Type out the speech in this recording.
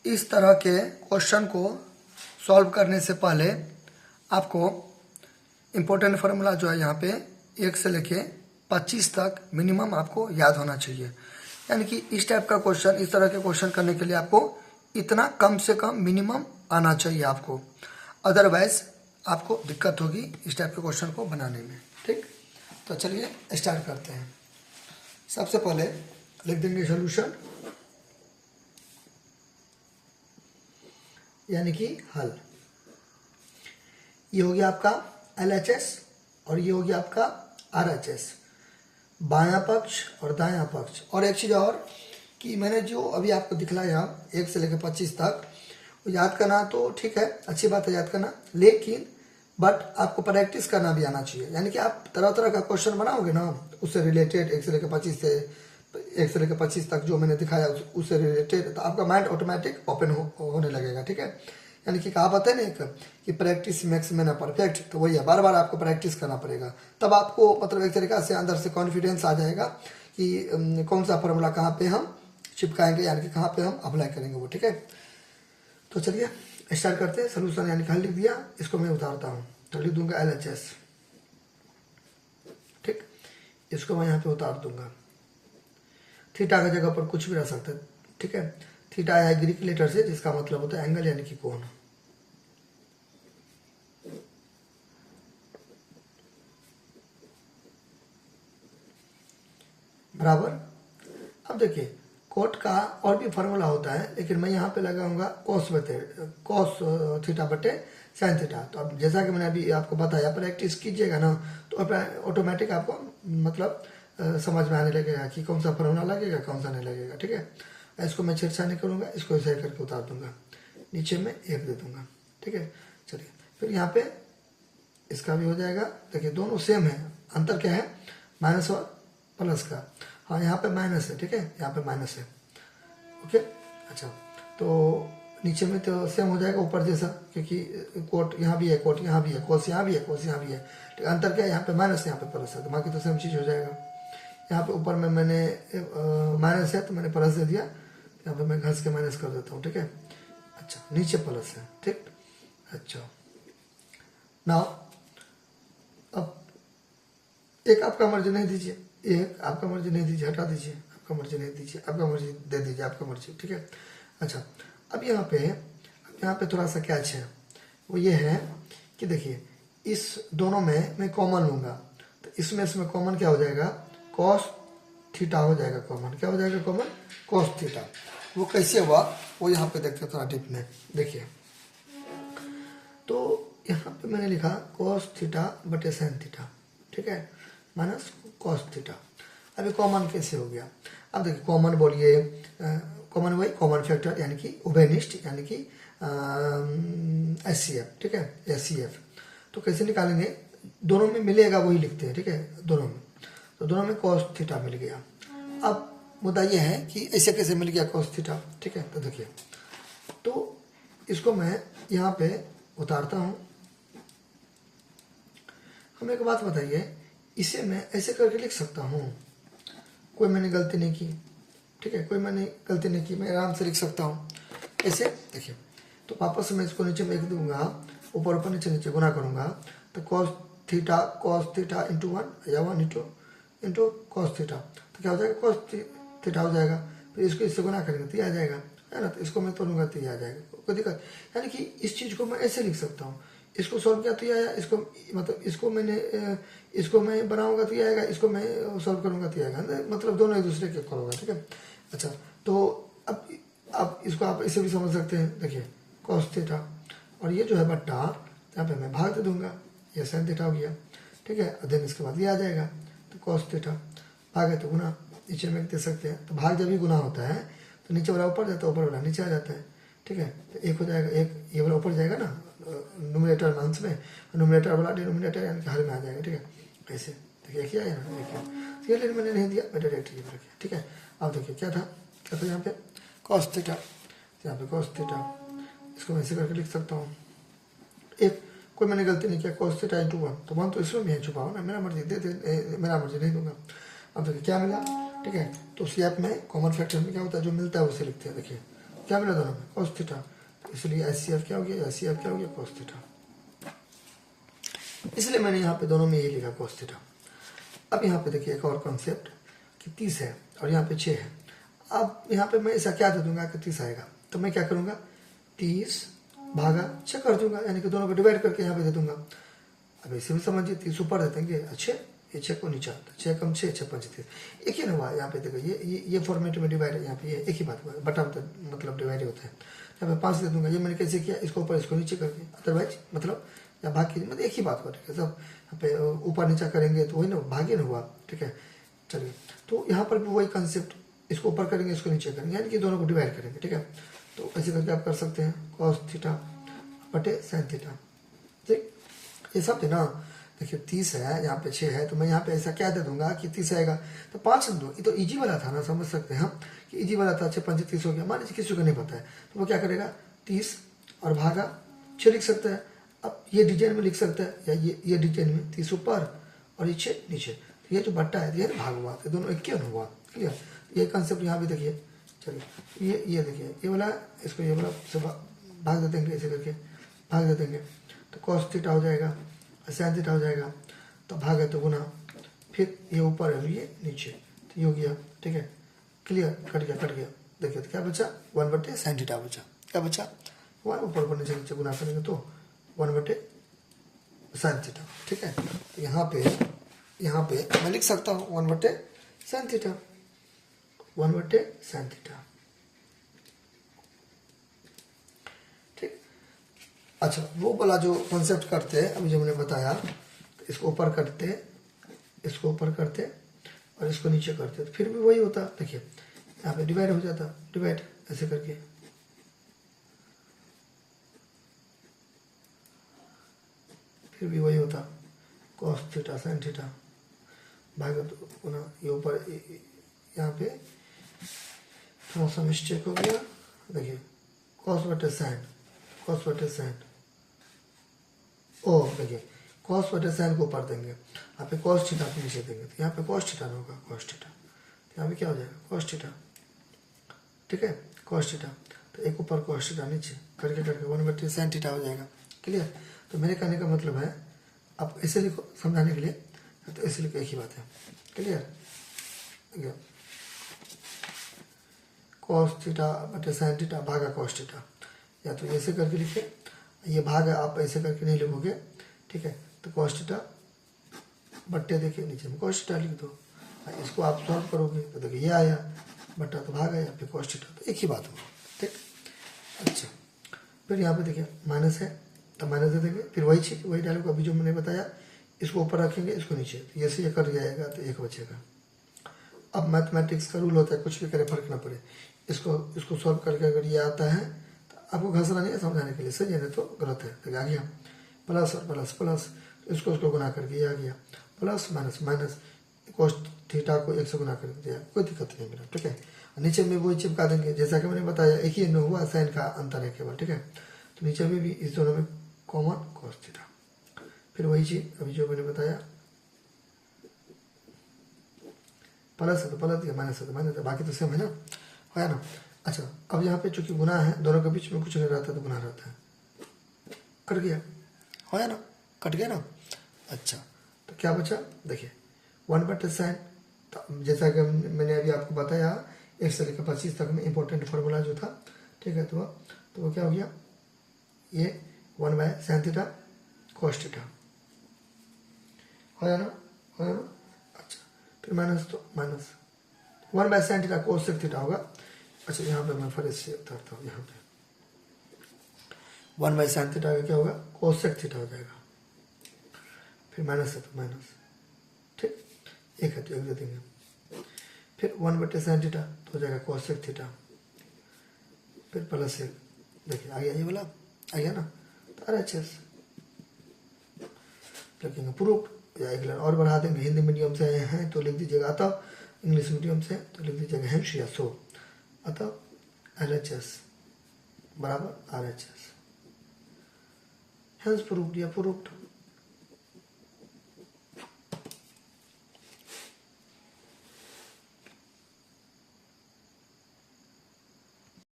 इस तरह के क्वेश्चन को सॉल्व करने से पहले आपको इम्पोर्टेंट फार्मूला जो है यहाँ पे 1 से लेके 25 तक मिनिमम आपको याद होना चाहिए। यानी कि इस टाइप का क्वेश्चन, इस तरह के क्वेश्चन करने के लिए आपको इतना कम से कम मिनिमम आना चाहिए आपको, अदरवाइज आपको दिक्कत होगी इस टाइप के क्वेश्चन को बनाने में। ठीक, तो चलिए स्टार्ट करते हैं। सबसे पहले लिख देंगे सोल्यूशन, यानी कि हल। ये हो गया आपका LHS और ये हो गया आपका RHS, बायां पक्ष और दायां पक्ष। और एक चीज़ और कि मैंने जो अभी आपको दिखलाया 1 से लेकर 25 तक, वो याद करना तो ठीक है, अच्छी बात है याद करना, लेकिन बट आपको प्रैक्टिस करना भी आना चाहिए। यानी कि आप तरह तरह का क्वेश्चन बनाओगे ना, उससे रिलेटेड 1 से लेकर 25 तक जो मैंने दिखाया उससे रिलेटेड, तो आपका माइंड ऑटोमेटिक ओपन होने लगेगा। ठीक है, यानी कि कहावत है ना एक कि प्रैक्टिस मेक्स मैन परफेक्ट, तो वही है, बार बार आपको प्रैक्टिस करना पड़ेगा, तब आपको मतलब एक तरीका से अंदर से कॉन्फिडेंस आ जाएगा कि कौन सा फॉर्मूला कहाँ पे हम चिपकाएंगे, यानी कि कहाँ पे हम अप्लाई करेंगे वो। ठीक है, तो चलिए स्टार्ट करते हैं। सोल्यूशन यानी कि हल लिख दिया, इसको मैं उतारता हूँ, तो लिख दूंगा LHS। ठीक, इसको मैं यहाँ पे उतार दूंगा। थीटा की जगह पर कुछ भी रह सकता है। ठीक है, थीटा है ग्रीक लेटर से, जिसका मतलब होता है एंगल यानी कि कोण। बराबर। अब देखिए कोट का और भी फॉर्मूला होता है, लेकिन मैं यहाँ पे लगाऊंगा कॉस थीटा बटे साइन थीटा। तो अब जैसा कि मैंने अभी आपको बताया, प्रैक्टिस कीजिएगा ना तो ऑटोमेटिक आपको मतलब समझ में आने लगेगा कि कौन सा फॉर्मूला लगेगा, कौन सा नहीं लगेगा। ठीक है, इसको मैं छेड़छाड़ नहीं करूँगा, इसको ऐसे करके उतार दूंगा, नीचे में 1 दे दूंगा। ठीक है, चलिए फिर यहाँ पे इसका भी हो जाएगा। देखिए दोनों सेम है, अंतर क्या है, माइनस और प्लस का। हाँ यहाँ पे माइनस है, ठीक है, यहाँ पे माइनस है। ओके, अच्छा, तो नीचे में तो सेम हो जाएगा ऊपर जैसा, क्योंकि कोट यहाँ भी है, कोट यहाँ भी है, कोस यहाँ भी है, कोस यहाँ भी है। ठीक, अंतर क्या है, यहाँ पे माइनस, यहाँ पे प्लस है, तो बाकी तो सेम चीज़ हो जाएगा। यहाँ पे ऊपर में मैंने माइनस है तो मैंने प्लस दे दिया, यहाँ पे मैं घस के माइनस कर देता हूँ। ठीक है, अच्छा, नीचे प्लस है। ठीक, अच्छा, नाउ अब एक आपका मर्जी नहीं दीजिए, एक आपका मर्जी नहीं दीजिए, हटा दीजिए, आपका मर्जी नहीं दीजिए, आपका मर्जी दे दीजिए, आपका मर्जी। ठीक है, अच्छा, अब यहाँ पे थोड़ा सा कैच है, वो ये है कि देखिए इस दोनों में मैं कॉमन लूँगा, तो इसमें कॉमन क्या हो जाएगा, कॉस थीटा हो जाएगा कॉमन। क्या हो जाएगा कॉमन, कॉस थीटा। वो कैसे हुआ वो यहाँ पे देखते हैं थोड़ा डीप में। देखिए तो यहाँ पे मैंने लिखा कॉस थीटा बटे साइन थीटा, ठीक है, माइनस कॉस थीटा। अभी कॉमन कैसे हो गया, अब देखिए कॉमन बोलिए, कॉमन वही कॉमन फैक्टर यानी कि उभयनिष्ठ, यानी कि HCF। ठीक है, HCF तो कैसे निकालेंगे, दोनों में मिलेगा वही लिखते हैं। ठीक है, दोनों में, तो दोनों में कॉस थीटा मिल गया। अब मुद्दा यह है कि ऐसे कैसे मिल गया कॉस थीटा। ठीक है, तो देखिए, तो इसको मैं यहाँ पे उतारता हूँ। हमें एक बात बताइए, इसे मैं ऐसे करके लिख सकता हूँ, कोई मैंने गलती नहीं की। ठीक है, कोई मैंने गलती नहीं की, मैं आराम से लिख सकता हूँ ऐसे। देखिए, तो वापस से मैं इसको नीचे में लिख दूंगा, ऊपर ऊपर नीचे नीचे गुना करूँगा, तो कॉस थीटा इंटू 1 या 1 इंटू कॉस थीटा, तो क्या हो जाएगा, कॉस थीटा हो जाएगा। फिर इसको इससे गुना करेंगे तो ये आ जाएगा, है ना, तो इसको मैं तोड़ूंगा तो ये आ जाएगा, कोई दिक्कत। यानी कि इस चीज़ को मैं ऐसे लिख सकता हूँ, इसको सॉल्व किया तो ये आया, इसको मतलब इसको मैं बनाऊंगा तो ये आएगा, इसको मैं सॉल्व करूंगा तो ये आएगा, मतलब दोनों एक दूसरे के इक्वल होगा। ठीक है, अच्छा, तो अब इसको आप इसे भी समझ सकते हैं। देखिए कॉस थीटा, और ये जो है बट्टा, यहाँ पे मैं भाग दे दूंगा, ये साइन थीटा हो गया। ठीक है, देन इसके बाद ये आ जाएगा, तो कॉस थीटा, भाग है तो गुना, नीचे में दे सकते हैं। तो भाग जब भी गुना होता है तो नीचे वाला ऊपर जाता है, ऊपर वाला नीचे आ जाता है। ठीक है, तो एक हो जाएगा, एक ये वाला ऊपर जाएगा ना नोमिनेटर अंश में, नोमिनेटर वाला डिनोमिनेटर यानी कि हर में आ जाएगा। ठीक है, ऐसे देखिए एक ही आया ना, एक ही, लेकिन मैंने नहीं दिया, मैं डायरेक्ट ये रखिए। ठीक है, अब देखिए क्या था यहाँ पे कॉस थीटा, यहाँ पे कॉस थीटा, इसको मैं ऐसे करके लिख सकता हूँ। एक कोई मैंने गलती नहीं किया, कॉस थीटा इंटू 1, तो 1 तो इसमें भी है छुपा हो ना, मेरा मर्जी मेरा मर्जी नहीं दूंगा। अब देखिए क्या मिला। ठीक है, तो CF में कॉमन फैक्टर में क्या होता है, जो मिलता है उसे लिखते हैं। देखिए क्या मिला दोनों में, cos थीटा, इसलिए HCF क्या हो गया, HCF क्या हो गया, cos थीटा। इसलिए मैंने यहाँ पे दोनों में यही लिखा cos थीटा। अब यहाँ पे देखिए एक और कॉन्सेप्ट कि 30 है और यहाँ पे 6 है। अब यहाँ पे मैं ऐसा क्या दे दूंगा कि 30 आएगा, तो मैं क्या करूँगा 30 भागा 6 कर दूंगा, यानी कि दोनों को डिवाइड करके यहाँ पे दे दूंगा। अब ऐसे भी समझिए 30 ऊपर दे देंगे, अच्छे ये 6 को नीचे आता, 6 कम 6 6 5 30, एक ही ना हुआ यहाँ पे। देखो ये फॉर्मेट में डिवाइड है, यहाँ पे ये एक ही बात हुआ, बटा मतलब डिवाइड होता है। यहाँ पे 5 दे दूंगा, ये मैंने कैसे किया, इसको ऊपर इसको नीचे करके, अदरवाइज मतलब या भाग की मतलब एक ही बात हो, ठीक है। सब यहाँ पे ऊपर नीचा करेंगे तो वही ना भागे ना हुआ, ठीक है। चलिए तो यहाँ पर भी वही कंसेप्ट, इसको ऊपर करेंगे इसको नीचे करेंगे, यानी कि दोनों को डिवाइड करेंगे, ठीक है। तो ऐसे करके आप कर सकते हैं cos थीटा बटे sin थीटा, ठीक। ये सब थे ना, देखिए 30 है, यहाँ पे 6 है, तो मैं यहाँ पे ऐसा क्या दे दूंगा कि 30 आएगा तो 5 दो। ये तो इजी वाला था ना, समझ सकते हैं हम कि इजी वाला था। 6 5 30 हो गया। मान लीजिए किसी को नहीं पता है तो वो क्या करेगा 30 और भागा 6 लिख सकता है। अब ये डिजाइन में लिख सकता है, या ये डिजाइन में 30 ऊपर और ये 6 नीचे, तो ये जो बट्टा है ये भाग हुआ, तो दोनों एक क्यों हुआ, क्लियर। ये कंसेप्ट यहाँ भी देखिए। चलिए ये देखिए ये वाला, इसको ये वाला सब भाग दे देंगे, ऐसे करके भाग दे देंगे, तो cos थीटा हो जाएगा, sin थीटा हो जाएगा, तो भाग है तो गुना, फिर ये ऊपर है ये नीचे, तो ये हो गया, ठीक है, क्लियर। कट गया। देखिए तो क्या बचा 1 बटे sin थीटा बचा, क्या बचा 1, ऊपर नीचे नीचे गुना करेंगे तो 1 बटे sin थीटा, ठीक है। तो यहाँ पे मैं लिख सकता हूँ 1 बटे sin थीटा, 1 बटे sin थीटा, ठीक। अच्छा वो वाला जो कॉन्सेप्ट करते हैं अभी जो मैंने बताया, इसको ऊपर करते और इसको नीचे करते, तो फिर भी वही होता। देखिए यहाँ पे डिवाइड हो जाता, डिवाइड ऐसे करके, फिर भी वही होता cos थीटा sin थीटा भाग तो पुनः ये ऊपर, यहाँ पे थोड़ा सा मिस्टेक हो गया। देखिए cos बटे sin, ओ देखिए cos बटे sin को ऊपर देंगे, यहाँ पे cos थीटा को नीचे देंगे, तो यहाँ पे cos थीटा होगा, cos थीटा, तो यहाँ पे क्या हो जाएगा cos थीटा, ठीक है, cos थीटा, तो एक ऊपर cos थीटा नीचे करके 1 बटे sin थीटा हो जाएगा, क्लियर। तो मेरे कहने का मतलब है, आप ऐसे लिखो समझाने के लिए, तो ऐसे लिखो, एक ही बात है, क्लियर। cos थीटा बटे sin थीटा भागा cos थीटा, या तो ऐसे करके लिखे, ये भाग है आप ऐसे करके नहीं लिखोगे, ठीक है। तो cos थीटा बट्टे देखिए नीचे में cos थीटा लिख दो, इसको आप सॉल्व करोगे तो देखिए ये आया बट्टा, तो भाग आया, फिर cos थीटा, तो एक ही बात होगा, ठीक। अच्छा फिर यहाँ पे देखिए माइनस है तो माइनस दे देंगे, फिर वही डालोगे अभी जो मैंने बताया, इसको ऊपर रखेंगे इसको नीचे, तो ये से ये कट जाएगा तो एक बचेगा। अब मैथमेटिक्स का रूल होता है कुछ भी करे फर्क ना पड़े, इसको सॉल्व करके अगर ये आता है तो आपको घसना नहीं है, समझाने के लिए, सही है, नहीं तो गलत है। तो आ गया प्लस और प्लस प्लस, इसको गुना करके ये आ गया plus minus minus, cos theta को 1 से गुना कर दिया, कोई दिक्कत नहीं मेरा, ठीक है। नीचे में वही चिपका देंगे जैसा कि मैंने बताया, एक ही हुआ, साइन का अंतर है केवल, ठीक है। तो नीचे में भी इस दोनों में कॉमन cos थीटा, फिर वही चीज अभी जो मैंने बताया, प्लस है तो प्लस दिया, माइनस है तो माइनस, बाकी तो सेम है ना। अच्छा अब यहाँ पे चूंकि गुना है, दोनों के बीच में कुछ नहीं रहता तो गुना रहता है, कट गया, है ना, कट गया ना। अच्छा तो क्या बचा, देखिए 1 बटे sin, तो जैसा कि मैंने अभी आपको बताया 1 से लेकर 25 तक में इंपॉर्टेंट फार्मूला जो था, ठीक है। तो वो क्या हो गया, ये 1 by sin theta cos theta, हो ना। अच्छा फिर माइनस, तो minus 1 by sin theta cos theta होगा। अच्छा यहाँ पे मैं फिर से उतारता हूँ, यहाँ पे 1 बाय sin थीटा क्या होगा cos थीटा हो जाएगा, फिर माइनस है तो माइनस, ठीक, एक है तो एक दे देंगे, फिर 1 बटे sin थीटा तो हो जाएगा cos थीटा, फिर प्लस 1, देखिए आ गया, ये वाला आ गया ना। तो RHS लिखेंगे प्रूफ, या एक लाइन और बढ़ा देंगे, हिंदी मीडियम से हैं तो लिख दीजिएगा अतः, इंग्लिश मीडियम से तो लिख दीजिएगा हेंस या सो, अतः LHS बराबर RHS, हेंस प्रूफ या प्रूफ,